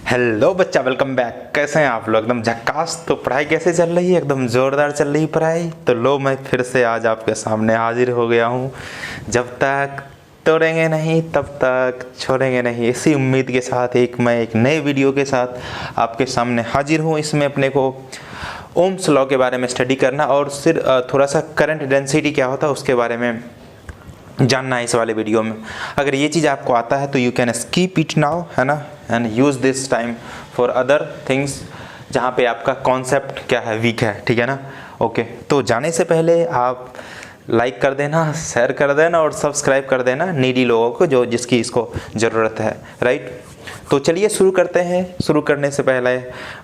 Hello बच्चा, welcome back. कैसे हैं आप लोग? एकदम झक्कास। तो पढ़ाई कैसे चल रही है? एकदम ज़ोरदार चल रही पढ़ाई। तो लो, मैं फिर से आज आपके सामने हाजिर हो गया हूँ। जब तक तोड़ेंगे नहीं तब तक छोड़ेंगे नहीं, इसी उम्मीद के साथ मैं एक नए वीडियो के साथ आपके सामने हाजिर हूँ। इसमें अपने को ओम्स लॉ के बारे में स्टडी करना और सिर्फ थोड़ा सा करंट डेंसिटी क्या होता है उसके बारे में जानना है इस वाले वीडियो में। अगर ये चीज़ आपको आता है तो you can skip it now, है ना, and use this time for other things जहाँ पे आपका कॉन्सेप्ट क्या है, वीक है। ठीक है ना? ओके। तो जाने से पहले आप लाइक कर देना, शेयर कर देना और सब्सक्राइब कर देना नीडी लोगों को जो जिसकी इसको ज़रूरत है। राइट? तो चलिए शुरू करते हैं। शुरू करने से पहले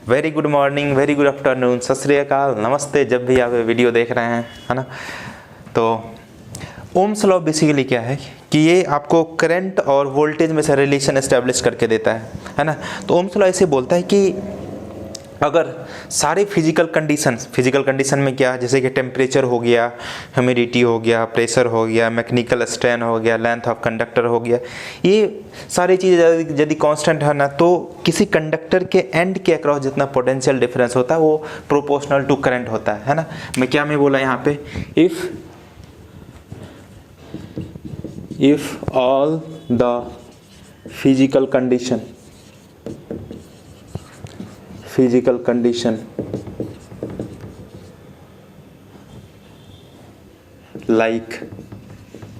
very good morning, very good afternoon, सत श्री अकाल, नमस्ते, जब भी आप वीडियो देख रहे हैं, है ना। तो ओम्स लॉ बेसिकली क्या है कि ये आपको करंट और वोल्टेज में से रिलेशन एस्टेब्लिश करके देता है ना। तो ओम्स लॉ ऐसे बोलता है कि अगर सारे फिजिकल कंडीशन में क्या, जैसे कि टेम्परेचर हो गया, ह्यूमिडिटी हो गया, प्रेशर हो गया, मैकेनिकल स्ट्रेन हो गया, लेंथ ऑफ कंडक्टर हो गया, ये सारी चीज़ें यदि कांस्टेंट है ना, तो किसी कंडक्टर के एंड के अक्रॉस जितना पोटेंशियल डिफरेंस होता है वो प्रोपोर्शनल टू करंट होता है ना। मैं बोला यहाँ पे, if all the physical condition like,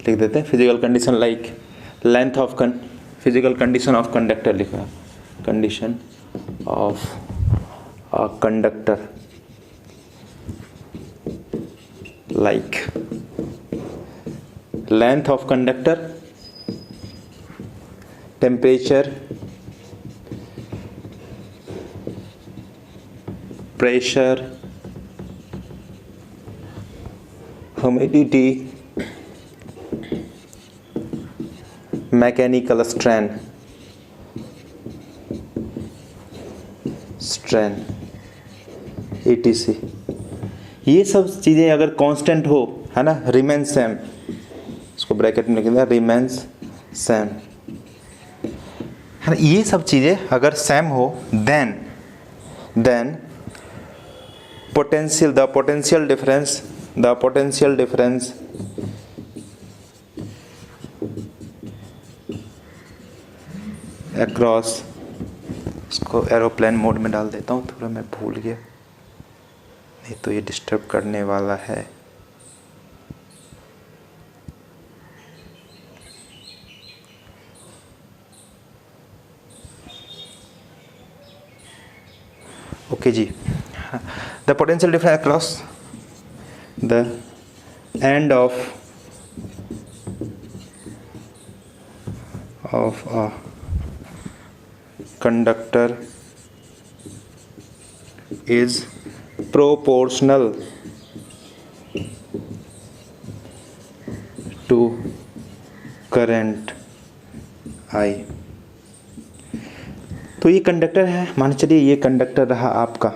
लिख देते हैं physical condition like length of physical condition of conductor लिखा है, condition of a conductor like length of conductor, temperature, pressure, humidity, mechanical strain etc। ये सब चीज़ें अगर कांस्टेंट हो, है ना, रिमेन सेम, इसको ब्रैकेट में लिख दिया, रिमेन्स सेम, है ना। ये सब चीज़ें अगर सेम हो देन पोटेंशियल डिफरेंस अक्रॉस, इसको एरोप्लेन मोड में डाल देता हूँ, थोड़ा मैं भूल गया, नहीं तो ये डिस्टर्ब करने वाला है। Okay ji. The potential difference across the end of a conductor is proportional to current I. तो ये कंडक्टर है, मान चलिए ये कंडक्टर रहा आपका,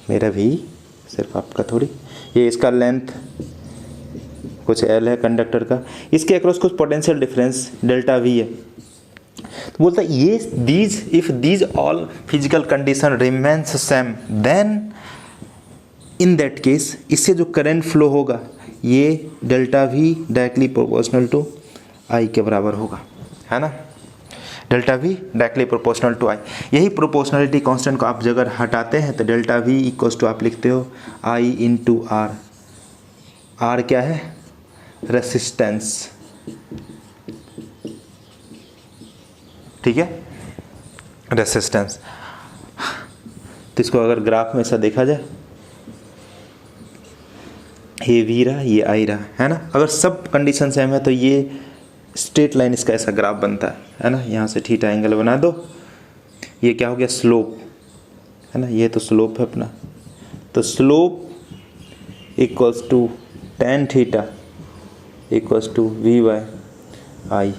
मेरा भी, सिर्फ आपका थोड़ी, ये इसका लेंथ कुछ एल है कंडक्टर का, इसके अक्रॉस कुछ पोटेंशियल डिफरेंस डेल्टा वी है। तो बोलता है ये if these all physical condition remains same then in that case इससे जो करंट फ्लो होगा ये delta V directly proportional to I के बराबर होगा, है ना। Delta V directly proportional to I. यही प्रोपोर्शनलिटी कांस्टेंट को आप अगर हटाते हैं तो डेल्टा वी इक्वल्स टू आप लिखते हो आई इंटू आर। आर क्या है? रेसिस्टेंस। ठीक है, रेसिस्टेंस। तो इसको अगर ग्राफ में ऐसा देखा जाए, ये वी रहा, ये आई रहा, है ना। अगर सब कंडीशन सेम है तो ये स्ट्रेट लाइन इसका ऐसा ग्राफ बनता है ना। यहाँ से थीटा एंगल बना दो, ये क्या हो गया? स्लोप, है ना। ये तो स्लोप है अपना, तो slope equals to tan theta equals to V by I,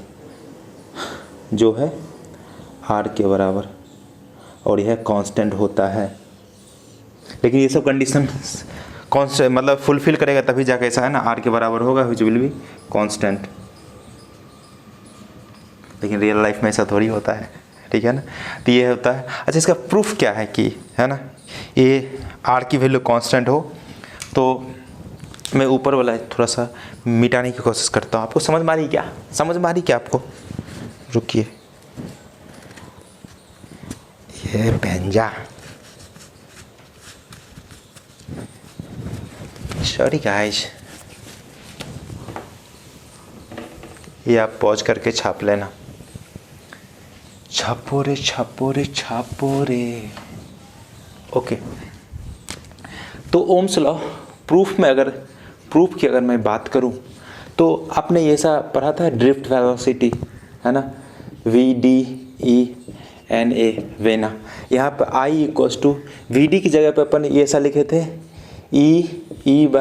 जो है आर के बराबर, और यह कांस्टेंट होता है। लेकिन ये सब कंडीशन कांस्टेंट मतलब फुलफिल करेगा तभी जाके ऐसा, है ना, आर के बराबर होगा, विच विल बी कांस्टेंट। लेकिन रियल लाइफ में ऐसा थोड़ी होता है, ठीक है ना। तो ये होता है। अच्छा, इसका प्रूफ क्या है कि, है ना, ये आर की वैल्यू कांस्टेंट हो, तो मैं ऊपर वाला थोड़ा सा मिटाने की कोशिश करता हूँ। आपको समझ में आ रही क्या? समझ में आ रही क्या आपको? रुकिए, ये पेंजा, सॉरी गाइस, ये आप पॉज करके छाप लेना। छापो रे छापो रे छापो रे। ओके, तो ओम्स लॉ प्रूफ में, अगर प्रूफ की अगर मैं बात करूं, तो आपने ये सा पढ़ा था ड्रिफ्ट वेलोसिटी, है ना, VDE/NA वेना। यहाँ पर I इक्वल्स टू VD की जगह पे अपन ये सा लिखे थे E/m/E/NA,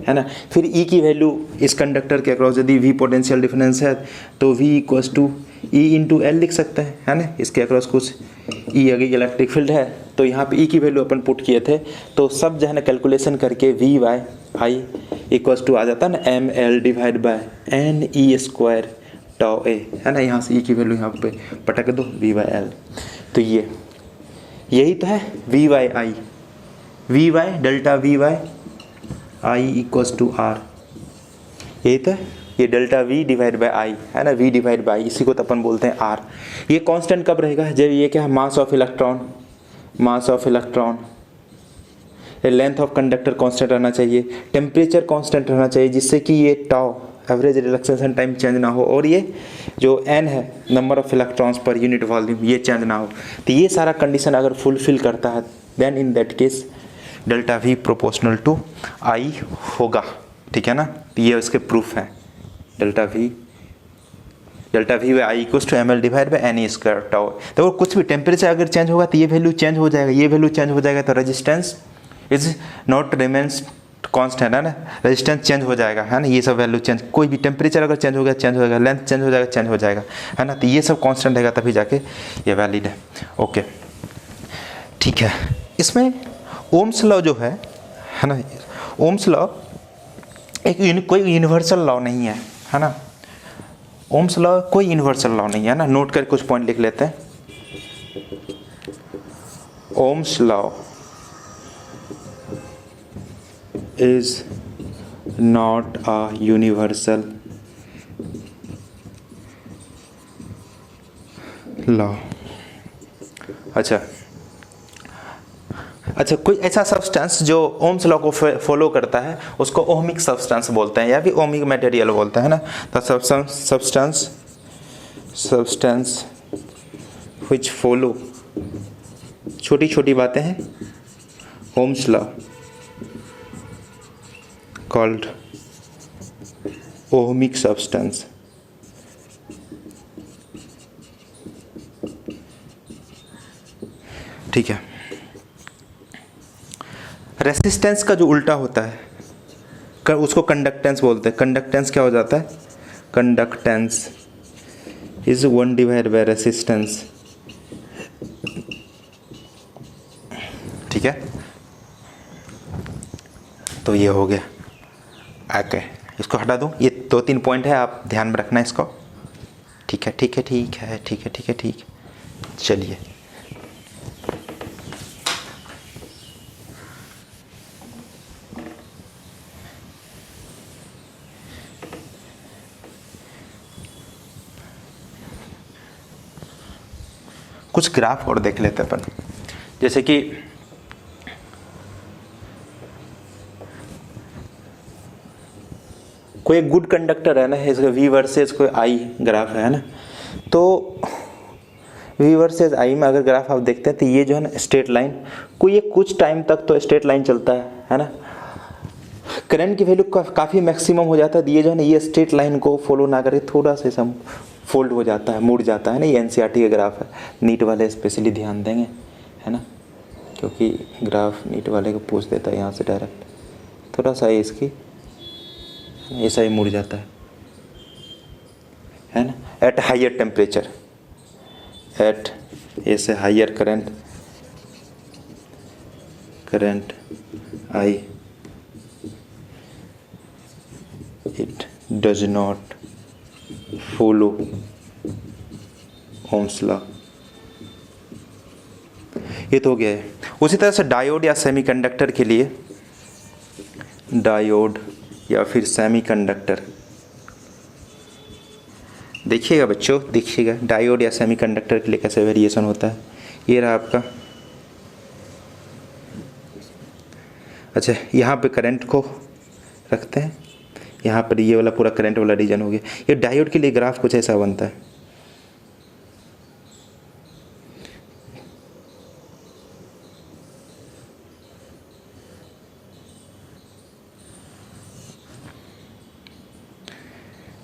है ना। फिर E की वैल्यू इस कंडक्टर के अक्रॉस यदि V पोटेंशियल डिफरेंस है तो V इक्वल्स टू E/L लिख सकते हैं, है ना। इसके अक्रॉस कुछ E अगर इलेक्ट्रिक फील्ड है तो यहाँ पे E की वैल्यू अपन पुट किए थे, तो सब जो है ना कैलकुलेशन करके V/I इक्वल्स टू आ जाता है ना mL/NE² tau a, है ना। यहाँ से E की वैल्यू यहाँ पे पटक दो V/L, तो यही तो है V/I, V/, delta V/I equals to R, यही तो है। ये delta V divide by I, है ना, V डिवाइड बाई, इसी को तो अपन बोलते हैं R। ये कांस्टेंट कब रहेगा? जब ये क्या है, mass of electron, length of conductor constant रहना चाहिए, टेम्परेचर कांस्टेंट रहना चाहिए, जिससे कि ये tau average relaxation time change ना हो, और ये जो n है number of electrons per unit volume, ये चेंज ना हो। तो ये सारा कंडीशन अगर फुलफिल करता है, then in that case delta V proportional to I होगा, ठीक है ना। तो ये इसके प्रूफ है, delta V by I equals to mL divide by NE² tau. तो कुछ भी टेम्परेचर अगर चेंज होगा तो ये वैल्यू चेंज हो जाएगा, ये वैल्यू चेंज हो जाएगा, तो resistance is not remains constant, है ना, रेजिस्टेंस चेंज हो जाएगा, है ना। ये सब वैल्यू चेंज, कोई भी टेम्परेचर अगर चेंज हो गया चेंज हो जाएगा, लेंथ चेंज हो जाएगा चेंज हो जाएगा, है ना। तो ये सब कांस्टेंट रहेगा तभी जाके ये वैलिड है। ओके, ठीक है। इसमें ओम्स लॉ जो है ना, ओम्स लॉ एक कोई यूनिवर्सल लॉ नहीं है ना। ओम्स लॉ कोई यूनिवर्सल लॉ नहीं है ना। नोट कर कुछ पॉइंट लिख लेते हैं। Ohm's law is not a universal law। अच्छा, कोई ऐसा सब्सटेंस जो ओम्स लॉ को फॉलो करता है उसको ओहमिक सब्सटेंस बोलते हैं, या भी ओहमिक मटेरियल बोलते हैं ना। तो सब्सटेंस व्हिच फॉलो, छोटी छोटी बातें हैं, Ohm's law called ohmic substance। ठीक है। रेसिस्टेंस का जो उल्टा होता है उसको कंडक्टेंस बोलते हैं। कंडक्टेंस क्या हो जाता है? Conductance is 1 divide by resistance, ठीक है। तो ये हो गया। ओके, इसको हटा दूँ। ये 2-3 पॉइंट है, आप ध्यान में रखना इसको। ठीक है, ठीक है, ठीक है, ठीक है, ठीक है, ठीक। चलिए, कुछ ग्राफ और देख लेते हैं अपन। जैसे कि कोई एक गुड कंडक्टर है ना, इसका V वर्सेस कोई I ग्राफ है ना। तो V वर्सेस I में अगर ग्राफ आप देखते हैं तो ये जो है ना स्ट्रेट लाइन, कोई एक कुछ टाइम तक तो स्ट्रेट लाइन चलता है ना। करंट की वैल्यू काफ़ी मैक्सिमम हो जाता है, ये जो है ना ये स्ट्रेट लाइन को फॉलो ना करके थोड़ा सा सम फोल्ड हो जाता है, मुड़ जाता है ना। ये NCERT का ग्राफ है, नीट वाले स्पेशली ध्यान देंगे, है ना, क्योंकि ग्राफ नीट वाले को पूछ देता है यहाँ से डायरेक्ट। थोड़ा सा इसकी ऐसा ही मुड़ जाता है ना। एट हायर टेम्परेचर, एट ऐसे higher current I, it does not follow Ohm's law, ये तो हो गया है। उसी तरह से डायोड या सेमीकंडक्टर के लिए, डायोड या फिर सेमीकंडक्टर, देखिएगा बच्चों, देखिएगा डायोड या सेमीकंडक्टर के लिए कैसे वेरिएशन होता है। ये रहा आपका, अच्छा यहाँ पे करंट को रखते हैं, यहाँ पर ये वाला पूरा करंट वाला रीजन हो गया। ये डायोड के लिए ग्राफ कुछ ऐसा बनता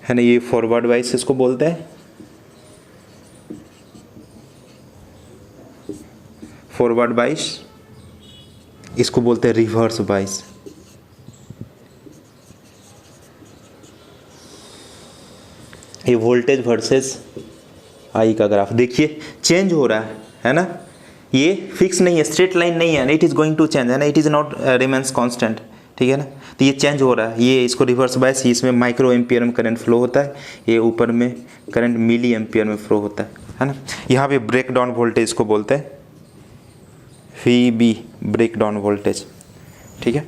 है ना, ये फॉरवर्ड वाइस इसको बोलते हैं, फॉरवर्ड वाइस, इसको बोलते हैं रिवर्स वाइस। ये वोल्टेज वर्सेस आई का ग्राफ देखिए चेंज हो रहा है ना, ये फिक्स नहीं है, स्ट्रेट लाइन नहीं है, it is going to change है ना, it is not remains constant, ठीक है ना। तो ये चेंज हो रहा है, ये इसको रिवर्स बायस, इसमें माइक्रो एम्पियर में करंट फ्लो होता है, ये ऊपर में करंट मिली एम्पियर में फ्लो होता है ना। यहाँ पे ब्रेक डाउन वोल्टेज को बोलते हैं VB, ब्रेक डाउन वोल्टेज, ठीक है,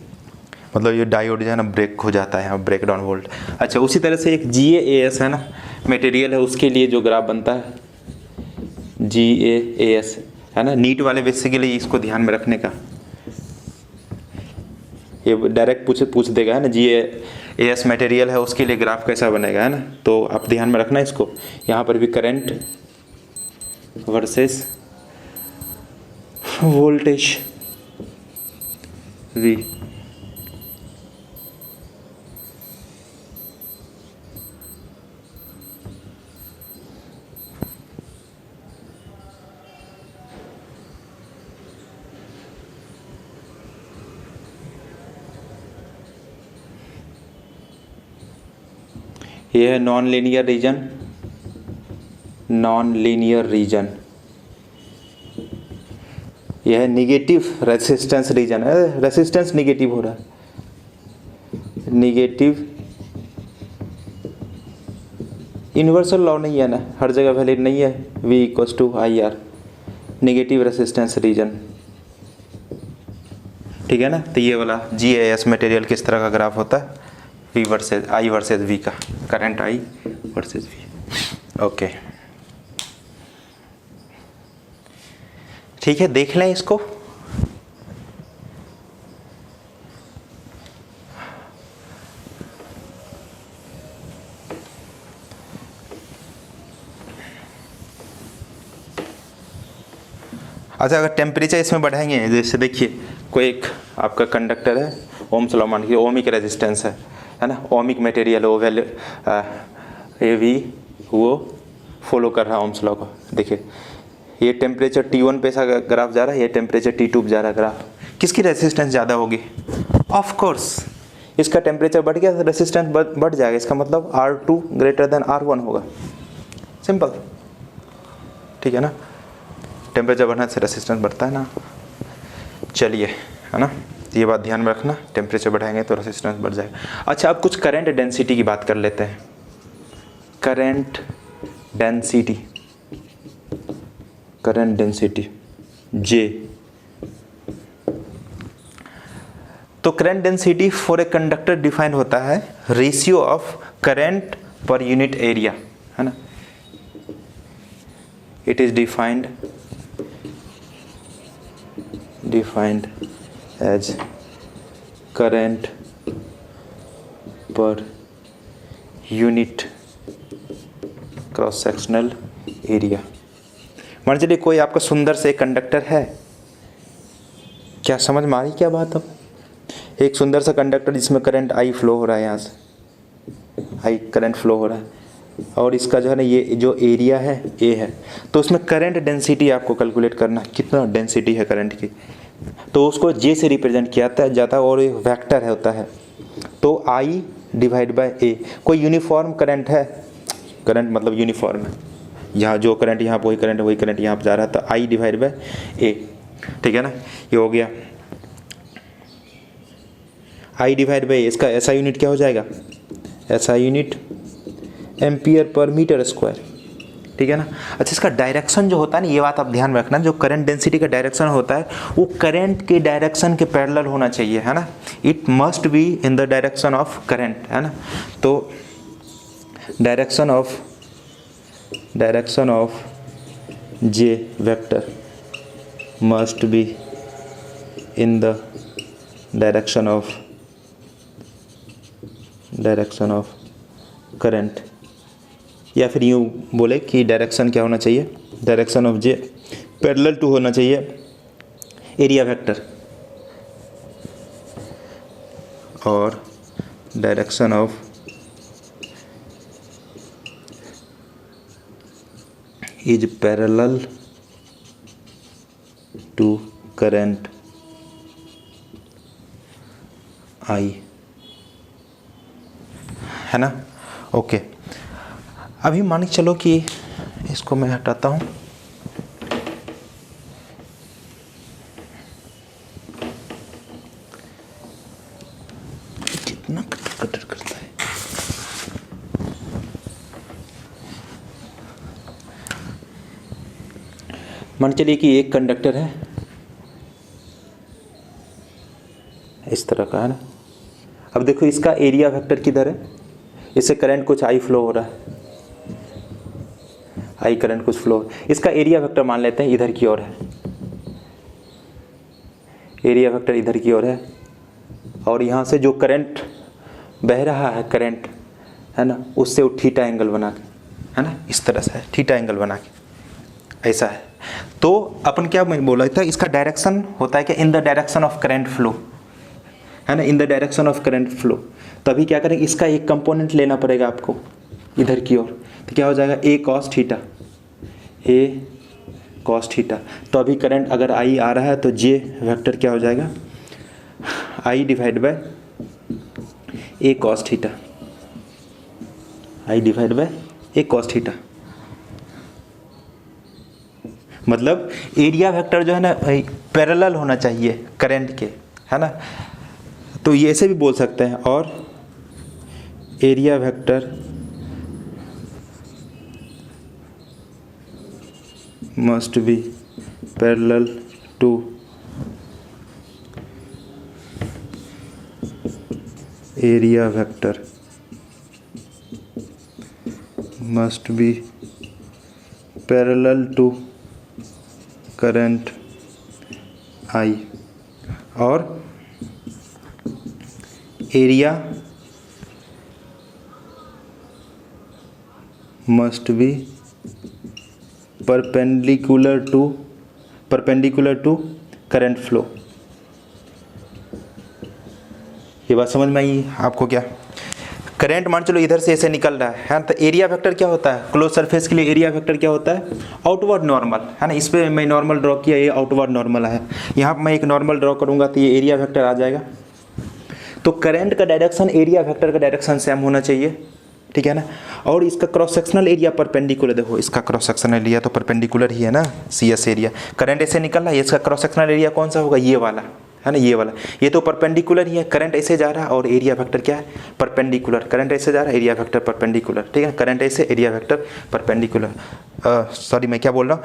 मतलब ये डायोड जो है ना ब्रेक हो जाता है यहाँ, ब्रेक डाउन वोल्ट। अच्छा उसी तरह से एक GaAs है ना, मटेरियल है, उसके लिए जो ग्राफ बनता है GaAs है ना, नीट वाले बेसिकली इसको ध्यान में रखने का, ये डायरेक्ट पूछ देगा है ना, GaAs मटेरियल है उसके लिए ग्राफ कैसा बनेगा है ना, तो आप ध्यान में रखना इसको। यहाँ पर भी करंट वर्सेस वोल्टेज V, ये है non linear region, non linear region, यह है निगेटिव रेसिस्टेंस रीजन है, रेसिस्टेंस निगेटिव हो रहा है, निगेटिव, यूनिवर्सल लॉ नहीं है ना, हर जगह वैलिड नहीं है, V = IR, negative resistance region, ठीक है ना। तो ये वाला GaAs मटेरियल किस तरह का ग्राफ होता है, I वर्सेस V का, current I versus V, okay ठीक है, देख लें इसको। अच्छा अगर टेम्परेचर इसमें बढ़ाएंगे, जैसे देखिए कोई एक आपका कंडक्टर है, ओम्स लॉ मान के, ओमिक रेजिस्टेंस है ना, ओमिक मटेरियल, वो वैल्यू AV वो फॉलो कर रहा है ओम्स लॉ को। देखिए ये टेम्परेचर T1 पे ऐसा ग्राफ जा रहा है, ये टेम्परेचर T2 पे जा रहा है ग्राफ, किसकी रेजिस्टेंस ज़्यादा होगी? ऑफ कोर्स इसका टेम्परेचर बढ़ गया तो रेजिस्टेंस बढ़ जाएगा, इसका मतलब R2 > R1 होगा, सिंपल, ठीक है ना। टेम्परेचर बढ़ने से रेजिस्टेंस बढ़ता है ना। चलिए है ना, ये बात ध्यान में रखना, टेम्परेचर बढ़ाएंगे तो रेजिस्टेंस बढ़ जाएगा। अच्छा अब कुछ करंट डेंसिटी की बात कर लेते हैं, current density, current density J। तो current density for a conductor define होता है ratio of current per unit area, है ना। It is defined as current per unit cross sectional area. मान चलिए कोई आपका सुंदर से कंडक्टर है, क्या समझ में आ रही क्या बात? अब एक सुंदर सा कंडक्टर जिसमें करंट I फ्लो हो रहा है, यहाँ से I करंट फ्लो हो रहा है, और इसका जो है ना ये जो एरिया है A है, तो उसमें करंट डेंसिटी आपको कैलकुलेट करना, कितना डेंसिटी है करंट की, तो उसको J से रिप्रेजेंट किया जाता है, और एक वेक्टर है होता है, तो I/A। कोई यूनिफॉर्म करंट है, करंट मतलब यूनिफॉर्म है, यहाँ जो करंट यहाँ वही करंट यहाँ पर जा रहा है, तो I/A, ठीक है ना। ये हो गया I/A, इसका ऐसा यूनिट क्या हो जाएगा, ऐसा unit ampere per metre square, ठीक है ना। अच्छा, इसका डायरेक्शन जो होता है ना, ये बात आप ध्यान में रखना, जो करंट डेंसिटी का डायरेक्शन होता है वो करंट के डायरेक्शन के पैरेलल होना चाहिए, है ना। It must be in the direction of current, है ना। तो direction of J vector must be in the direction of current, या फिर यूँ बोले कि डायरेक्शन क्या होना चाहिए, direction of J parallel to होना चाहिए एरिया वेक्टर, और direction of is parallel to current I, है ना। ओके, अभी मान के चलो कि इसको मैं हटाता हूँ। कितना कटर कटर करता है। मान चलिए कि एक कंडक्टर है इस तरह का, है ना। अब देखो इसका एरिया वेक्टर किधर है, इससे करंट कुछ आई फ्लो हो रहा है, आई करंट कुछ फ्लो, इसका एरिया वेक्टर मान लेते हैं इधर की ओर है, एरिया वेक्टर इधर की ओर है, और यहाँ से जो करंट बह रहा है करंट, है ना, उससे वो थीटा एंगल बना के, है ना, इस तरह से थीटा एंगल बना के, ऐसा है। तो अपन क्या मैं बोला था, इसका डायरेक्शन होता है कि इन the direction of current flow, है ना, इन the direction of current flow. तभी क्या करेंगे, इसका एक कंपोनेंट लेना पड़ेगा आपको इधर की ओर, तो क्या हो जाएगा ए कॉस थीटा, ए कॉस थीटा। तो अभी करंट अगर आई आ रहा है तो जे वेक्टर क्या हो जाएगा, I divide by A cos theta, I divide by A cos theta. मतलब एरिया वेक्टर जो है ना पैरेलल होना चाहिए करंट के, है ना। तो ये ऐसे भी बोल सकते हैं, और area vector must be parallel to area vector must be parallel to current I, और area must be perpendicular to current flow. ये बात समझ में आई आपको क्या? करंट मान चलो इधर से ऐसे निकल रहा है, तो एरिया वेक्टर क्या होता है, क्लोज सरफेस के लिए एरिया वेक्टर क्या होता है, आउटवर्ड नॉर्मल, है ना। इस पे मैं नॉर्मल ड्रॉ किया, ये आउटवर्ड नॉर्मल है, यहाँ पर मैं एक नॉर्मल ड्रॉ करूँगा तो ये एरिया वेक्टर आ जाएगा। तो करंट का डायरेक्शन एरिया वेक्टर का डायरेक्शन सेम होना चाहिए, ठीक है ना। और इसका क्रॉस सेक्शनल एरिया परपेंडिकुलर, देखो इसका क्रॉस सेक्शनल एरिया तो परपेंडिकुलर ही है ना, सी एस एरिया। करंट ऐसे निकल रहा है, इसका क्रॉस सेक्शनल एरिया कौन सा होगा, ये वाला, है ना, ये वाला। ये तो परपेंडिकुलर ही है, करंट ऐसे जा रहा है और एरिया वेक्टर क्या है, परपेंडिकुलर। करंट ऐसे जा रहा है, एरिया वेक्टर परपेंडिकुलर, ठीक है। करंट ऐसे, एरिया वेक्टर परपेंडिकुलर, सॉरी मैं क्या बोल रहा हूँ,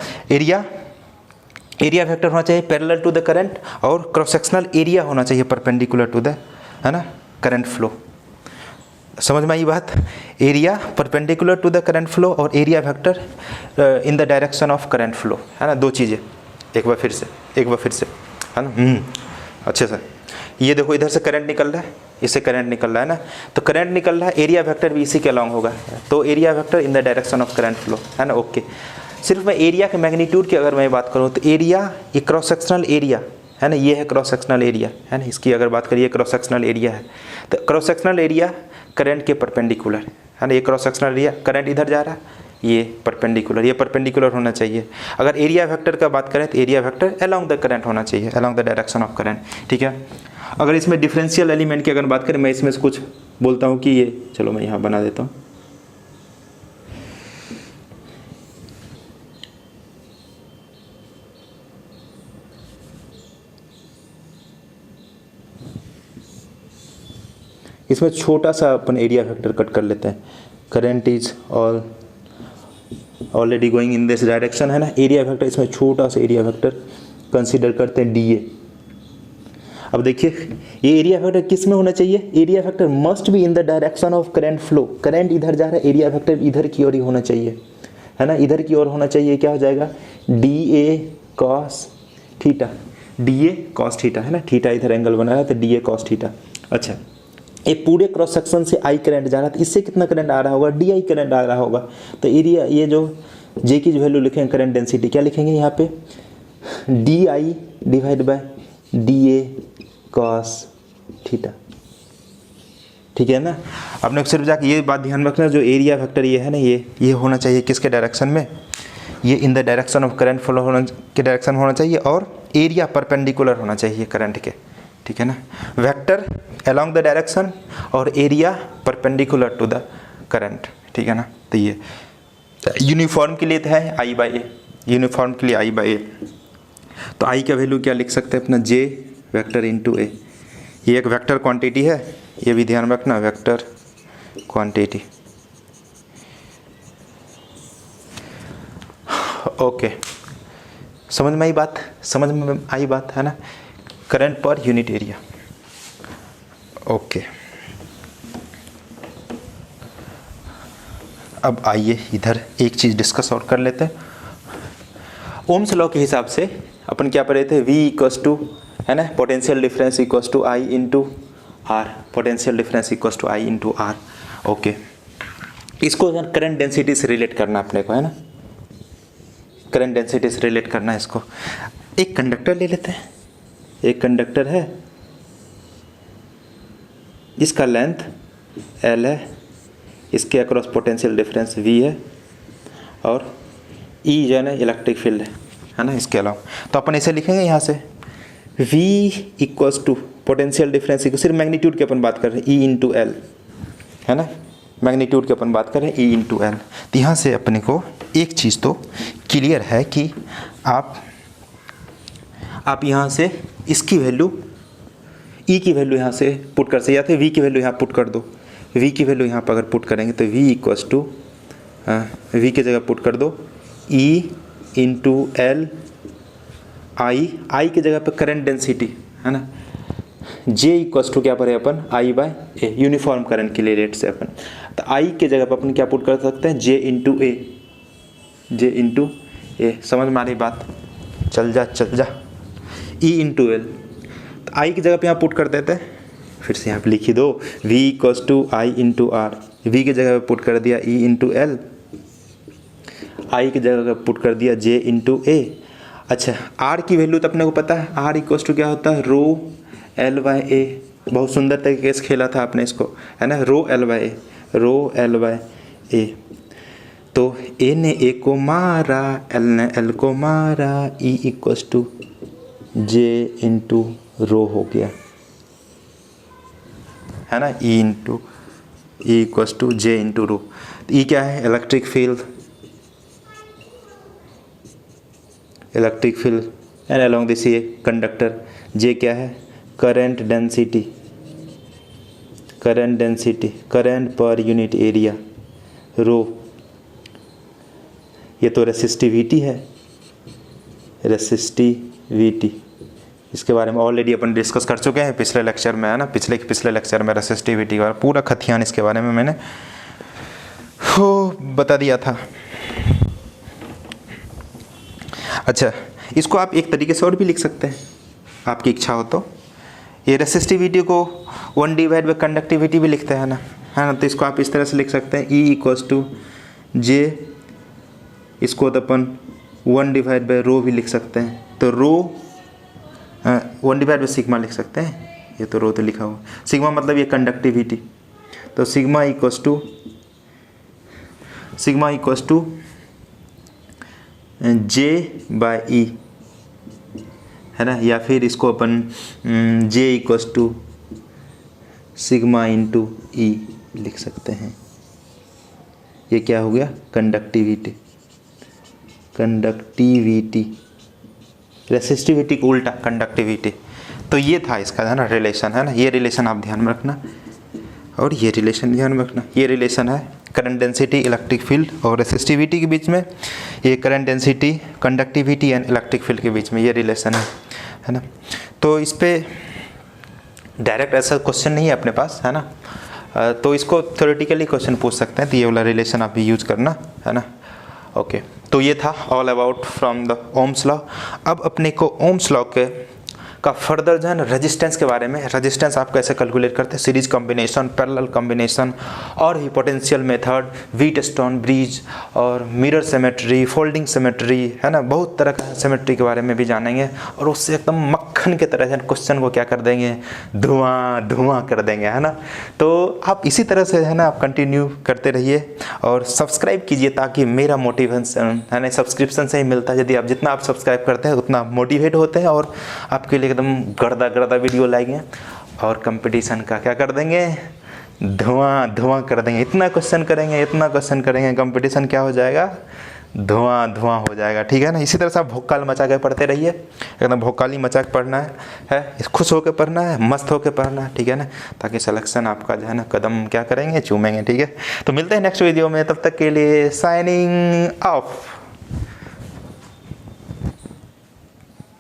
एरिया वेक्टर होना चाहिए पैरेलल टू द करंट, और क्रॉस सेक्शनल एरिया होना चाहिए परपेंडिकुलर टू द, है ना, करंट फ्लो। समझ में आई बात? Area perpendicular to the current flow और area vector in the direction of current flow, है ना, दो चीज़ें। एक बार फिर से, है ना। अच्छे से ये देखो, इधर से करंट निकल रहा है, इससे करंट निकल रहा है ना, तो करंट निकल रहा है, एरिया वेक्टर भी इसी के अलॉन्ग होगा, तो area vector in the direction of current flow, है ना। ओके, सिर्फ मैं एरिया के मैग्नीट्यूड की अगर मैं बात करूँ तो एरिया, ये क्रॉस सेक्शनल एरिया है ना, ये है क्रॉस सेक्शनल एरिया, है ना। इसकी अगर बात करिए क्रॉस सेक्शनल एरिया है, तो क्रॉस सेक्शनल एरिया करंट के परपेंडिकुलर, है ना। ये क्रॉस सेक्शनल एरिया, करंट इधर जा रहा है, ये परपेंडिकुलर होना चाहिए। अगर एरिया वेक्टर का बात करें तो area vector along the current होना चाहिए, along the direction of current, ठीक है। अगर इसमें डिफरेंशियल एलिमेंट की अगर बात करें, मैं इसमें से कुछ बोलता हूँ कि ये, चलो मैं यहाँ बना देता हूँ। इसमें छोटा सा अपन एरिया वेक्टर कट कर लेते हैं। Current is all already going in this direction है ना। एरिया वेक्टर इसमें छोटा सा एरिया वेक्टर कंसीडर करते हैं DA। अब देखिए ये एरिया वेक्टर किस में होना चाहिए, area vector must be in the direction of current flow. Current इधर जा रहा है, एरिया वेक्टर इधर की ओर ही होना चाहिए है ना, इधर की ओर होना चाहिए। क्या हो जाएगा DA cos theta, DA cos theta है ना, थीटा इधर एंगल बना रहा है तो DA cos थीटा। अच्छा ये पूरे क्रॉस सेक्शन से I करंट जा रहा था, इससे कितना करंट आ रहा होगा, DI करंट आ रहा होगा। तो एरिया ये जो J की वैल्यू लिखेंगे करंट डेंसिटी क्या लिखेंगे यहाँ पे, DI divide by DA cos theta, ठीक है ना। आपने सिर्फ जाके ये बात ध्यान रखना, जो एरिया वेक्टर ये है ना, ये होना चाहिए किसके डायरेक्शन में, ये इन the direction of current flow होना के डायरेक्शन होना चाहिए, और एरिया परपेंडिकुलर होना चाहिए करंट के, ठीक है ना। वेक्टर अलोंग द डायरेक्शन और area perpendicular to the current, ठीक है ना। तो ये यूनिफॉर्म के लिए तो है I/A, यूनिफॉर्म के लिए I/A। तो I का वैल्यू क्या लिख सकते हैं अपना, J वेक्टर इंटू A। ये एक वेक्टर क्वांटिटी है, ये भी ध्यान रखना, वेक्टर क्वांटिटी। ओके समझ में आई बात, समझ में आई बात है ना, current per unit area. Okay अब आइए इधर एक चीज़ डिस्कस और कर लेते हैं। ओम्स लॉ के हिसाब से अपन क्या पढ़े थे, V इक्वस टू है ना, potential difference equals to I into R, potential difference equals to I into R. Okay इसको करंट डेंसिटी से रिलेट करना अपने को है ना, करंट डेंसिटी से रिलेट करना है इसको। एक कंडक्टर ले लेते हैं, एक कंडक्टर है इसका लेंथ L है, इसके अक्रॉस पोटेंशियल डिफरेंस V है, और E जो है ना इलेक्ट्रिक फील्ड है ना इसके अलावा। तो अपन इसे लिखेंगे यहाँ से V equals to potential difference, सिर्फ मैग्नीट्यूड की अपन बात कर रहे हैं, E इंटू एल है ना, मैग्नीट्यूड की अपन बात कर रहे हैं E इंटू एल। तो यहाँ से अपने को एक चीज़ तो क्लियर है कि आप यहाँ से इसकी वैल्यू E की वैल्यू यहाँ से पुट कर सकते, या फिर V की वैल्यू यहाँ पुट कर दो। V की वैल्यू यहाँ पर अगर पुट करेंगे तो V इक्वल्स टू V की जगह पुट कर दो E इंटू एल I की जगह पे करंट डेंसिटी है ना, J इक्वल्स टू क्या पढ़े अपन I/A, यूनिफॉर्म करंट के लिए रेट से अपन। तो I की जगह पे अपन क्या पुट कर सकते हैं, J इंटू A। समझ में आ रही बात, चल जा E इंटू एल। तो I की जगह पे यहाँ पुट कर देते हैं, फिर से यहाँ पे लिखी दो V equals to I into R. V की जगह पे पुट कर दिया E इंटू एल, I की जगह पे पुट कर दिया J इंटू A। अच्छा R की वैल्यू तो अपने को पता है, R इक्वल्स टू क्या होता है, रो L/A। बहुत सुंदर तरीके से खेला था आपने इसको है ना, रो L/A। तो A ने A को मारा, L ने L को मारा, E equals to J into rho हो गया है ना, E equals to J into rho. E क्या है, electric field and along this ये कंडक्टर। J क्या है, current density current per unit area, rho ये तो रेसिस्टिविटी है, इसके बारे में ऑलरेडी अपन डिस्कस कर चुके हैं पिछले लेक्चर में है ना, पिछले लेक्चर में रेसिस्टिविटी का पूरा खतियान इसके बारे में मैंने बता दिया था। अच्छा इसको आप एक तरीके से और भी लिख सकते हैं, आपकी इच्छा हो तो। ये रेसिस्टिविटी को 1 डिवाइड बाई कंडक्टिविटी भी लिखते हैं ना, है ना। तो इसको आप इस तरह से लिख सकते हैं, E इक्वल्स टू J, इसको तो अपन 1 डिवाइड बाई रो भी लिख सकते हैं। तो रो 1 डिवाइड बाई सिग्मा लिख सकते हैं, ये तो रो तो लिखा हुआ, सिग्मा मतलब ये कंडक्टिविटी। तो sigma equals to J by E है ना, या फिर इसको अपन J इक्वल्स टू सिग्मा इंटू E लिख सकते हैं। ये क्या हो गया, कंडक्टिविटी। रेसिस्टिविटी को उल्टा कंडक्टिविटी। तो ये था इसका है ना रिलेशन है ना, ये रिलेशन आप ध्यान में रखना, और ये रिलेशन ध्यान में रखना। ये रिलेशन है करंट डेंसिटी, इलेक्ट्रिक फील्ड और रेसिस्टिविटी के बीच में, ये current density, conductivity and electric field के बीच में ये रिलेशन है ना। तो इस पर डायरेक्ट ऐसा क्वेश्चन नहीं है अपने पास, है ना, तो इसको थ्योरेटिकली क्वेश्चन पूछ सकते हैं, तो ये वाला रिलेशन आप भी यूज करना, है ना। ओके, तो ये था all about from the Ohm's law. अब अपने को ओम्स लॉ के का फर्दर जो है ना रेजिस्टेंस के बारे में, रेजिस्टेंस आप कैसे कैलकुलेट करते हैं, सीरीज कॉम्बिनेशन, पैरेलल कॉम्बिनेशन और ही पोटेंशियल मेथड, व्हीटस्टोन ब्रिज और मिरर सिमेट्री, फोल्डिंग सिमेट्री, है ना, बहुत तरह का सिमेट्री के बारे में भी जानेंगे। और उससे एकदम मक्खन की तरह क्वेश्चन को क्या कर देंगे, धुआं धुआं कर देंगे, है ना। तो आप इसी तरह से है ना आप कंटिन्यू करते रहिए और सब्सक्राइब कीजिए, ताकि मेरा मोटिवेशन है ना सब्सक्रिप्शन से ही मिलता है। यदि आप जितना आप सब्सक्राइब करते हैं उतना मोटिवेट होते हैं और आपके लिए एकदम गर्दा गर्दा वीडियो लाएंगे और कंपटीशन का क्या कर देंगे, धुआं धुआं कर देंगे। इतना क्वेश्चन करेंगे कंपटीशन क्या हो जाएगा, धुआं धुआं हो जाएगा, ठीक है ना। इसी तरह से आप भोकाल मचा के पढ़ते रहिए, एकदम भोकाली मचा के पढ़ना है, खुश होकर पढ़ना है, मस्त होकर पढ़ना है, ठीक है ना, ताकि सिलेक्शन आपका जो है ना कदम क्या करेंगे, चूमेंगे, ठीक है। तो मिलते हैं नेक्स्ट वीडियो में, तब तक के लिए साइनिंग ऑफ।